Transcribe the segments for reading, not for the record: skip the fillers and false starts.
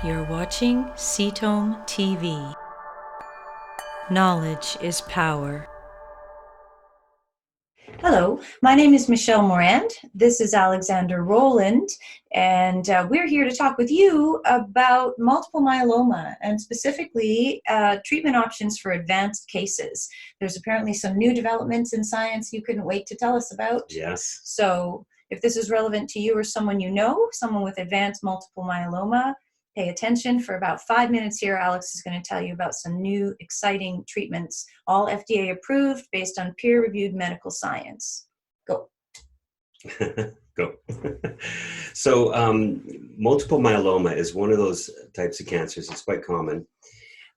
You're watching CTOM TV. Knowledge is power. Hello, my name is Michelle Morand. This is Alexander Rowland, and we're here to talk with you about multiple myeloma and specifically treatment options for advanced cases. There's apparently some new developments in science you couldn't wait to tell us about. Yes. So if this is relevant to you or someone you know, someone with advanced multiple myeloma, pay attention. For about 5 minutes here, Alex is going to tell you about some new exciting treatments, all FDA approved based on peer-reviewed medical science. Go. Go. So multiple myeloma is one of those types of cancers. It's quite common.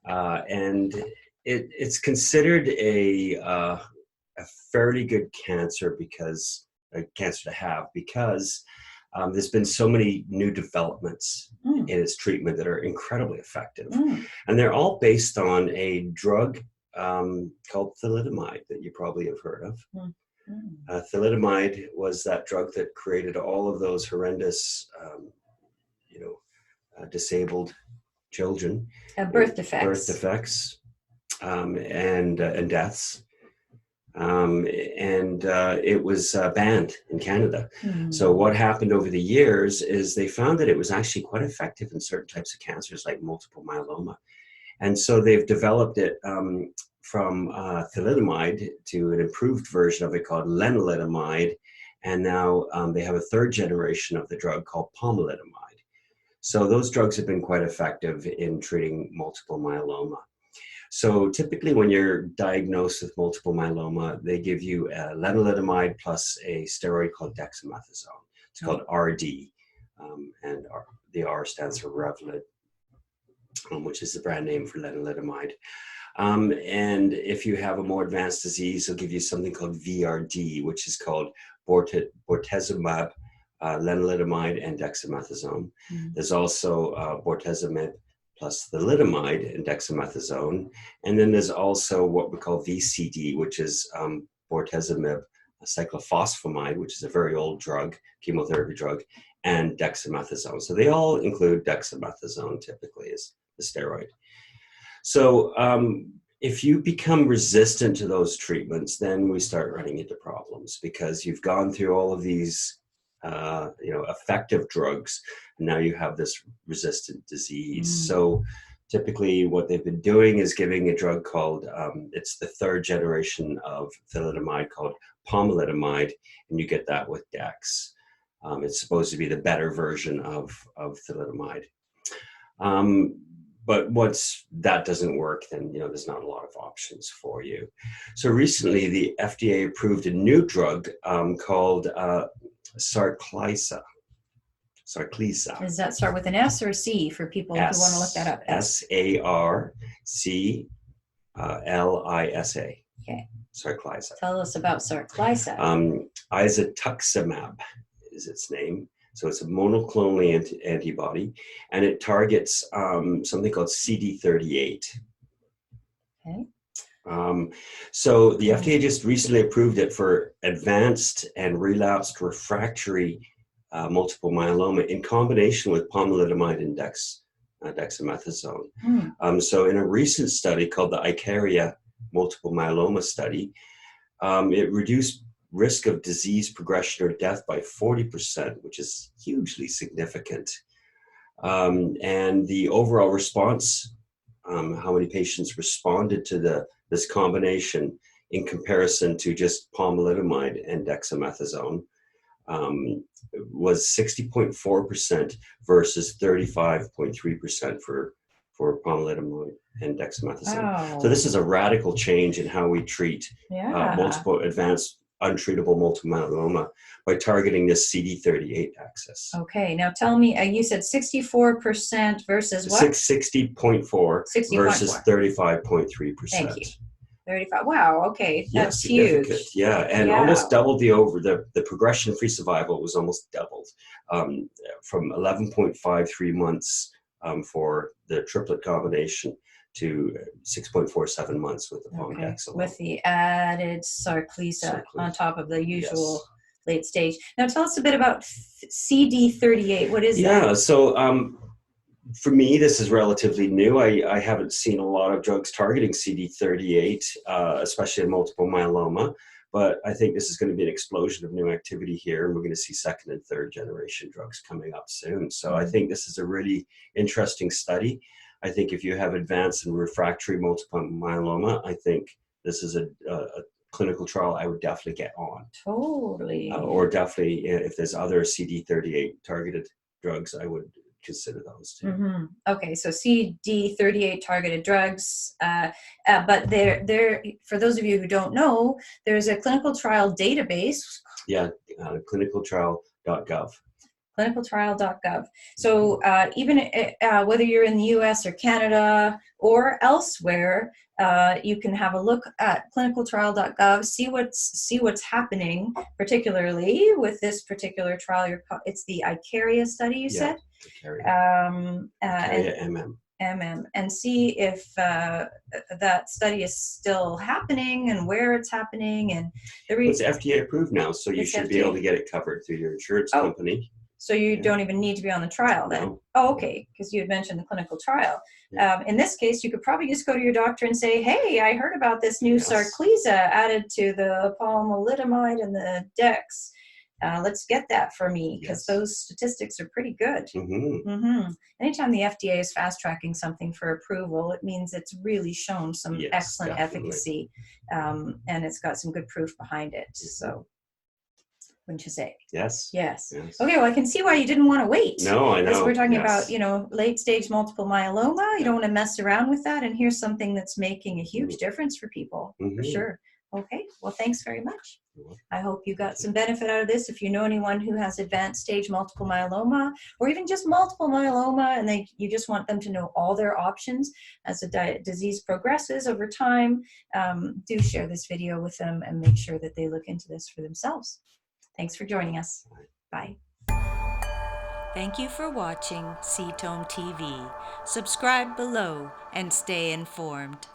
And it's considered a fairly good cancer to have because there's been so many new developments in its treatment that are incredibly effective. And they're all based on a drug called thalidomide that you probably have heard of. Thalidomide was that drug that created all of those horrendous, disabled children. Birth defects. Birth defects and deaths. It was banned in Canada. So what happened over the years is they found that it was actually quite effective in certain types of cancers like multiple myeloma. And so they've developed it from thalidomide to an improved version of it called lenalidomide. And now they have a third generation of the drug called pomalidomide. So those drugs have been quite effective in treating multiple myeloma. So typically when you're diagnosed with multiple myeloma, they give you lenalidomide plus a steroid called dexamethasone. It's called RD, and the R stands for Revlimid, which is the brand name for lenalidomide. And if you have a more advanced disease, they'll give you something called VRD, which is called bortezomib, lenalidomide, and dexamethasone. There's also bortezomib plus thalidomide and dexamethasone. And then there's also what we call VCD, which is bortezomib, cyclophosphamide, which is a very old drug, chemotherapy drug, and dexamethasone. So they all include dexamethasone typically as the steroid. So if you become resistant to those treatments, then we start running into problems because you've gone through all of these effective drugs, and now you have this resistant disease. So typically what they've been doing is giving a drug called, it's the third generation of thalidomide called pomalidomide, and you get that with Dex. It's supposed to be the better version of thalidomide. But once that doesn't work, then there's not a lot of options for you. So recently the FDA approved a new drug called Sarclisa. Does that start with an S or a C for people who want to look that up? Sarclisa. Okay. Sarclisa. Tell us about Sarclisa. Isatuximab is its name. So it's a monoclonal antibody, and it targets something called CD38. Okay. So the FDA just recently approved it for advanced and relapsed refractory multiple myeloma in combination with pomalidomide and dexamethasone. So in a recent study called the ICARIA multiple myeloma study, it reduced risk of disease progression or death by 40%, which is hugely significant. And the overall response, how many patients responded to this combination in comparison to just pomalidomide and dexamethasone, was 60.4% versus 35.3% for pomalidomide and dexamethasone. Wow. So this is a radical change in how we treat multiple advanced untreatable multiple myeloma by targeting this CD38 axis. Okay, now tell me, you said 64% versus what? 60.4 versus 35.3%. Thank you. 35. Wow. Okay, that's significant. huge. Yeah, and almost doubled the progression-free survival was almost doubled from 11.53 months for the triplet combination to 6.47 months with the Pomdex alone. With the added Sarclisa on top of the usual late stage. Now tell us a bit about CD38. What is that? Yeah, so For me, this is relatively new. I haven't seen a lot of drugs targeting CD38, especially in multiple myeloma, but I think this is going to be an explosion of new activity here, and we're going to see second and third generation drugs coming up soon. So I think this is a really interesting study. I think if you have advanced and refractory multiple myeloma, I think this is a clinical trial I would definitely get on. Totally. Or definitely, if there's other CD38 targeted drugs, I would consider those too. Okay, so CD38 targeted drugs, but there. For those of you who don't know, there's a clinical trial database. Yeah, clinicaltrial.gov. Clinicaltrial.gov. So even whether you're in the U.S. or Canada or elsewhere, you can have a look at clinicaltrial.gov, see what's happening, particularly with this particular trial. It's the ICARIA study, you said? ICARIA and see if that study is still happening and where it's happening. And it's FDA approved now, so you should be able to get it covered through your insurance company. So you don't even need to be on the trial then? No. Oh, okay, because you had mentioned the clinical trial. In this case, you could probably just go to your doctor and say, hey, I heard about this new Sarclisa added to the pomalidomide and the Dex. Let's get that for me, because those statistics are pretty good. Anytime the FDA is fast-tracking something for approval, it means it's really shown some excellent efficacy, and it's got some good proof behind it. So, wouldn't you say? Yes. Okay, well, I can see why you didn't want to wait. No, I know. Because we're talking about, late-stage multiple myeloma. You don't want to mess around with that, and here's something that's making a huge difference for people, for sure. Okay, well, thanks very much. I hope you got some benefit out of this. If you know anyone who has advanced stage multiple myeloma, or even just multiple myeloma, and you just want them to know all their options as the disease progresses over time, do share this video with them and make sure that they look into this for themselves. Thanks for joining us. Bye. Thank you for watching Ketome TV. Subscribe below and stay informed.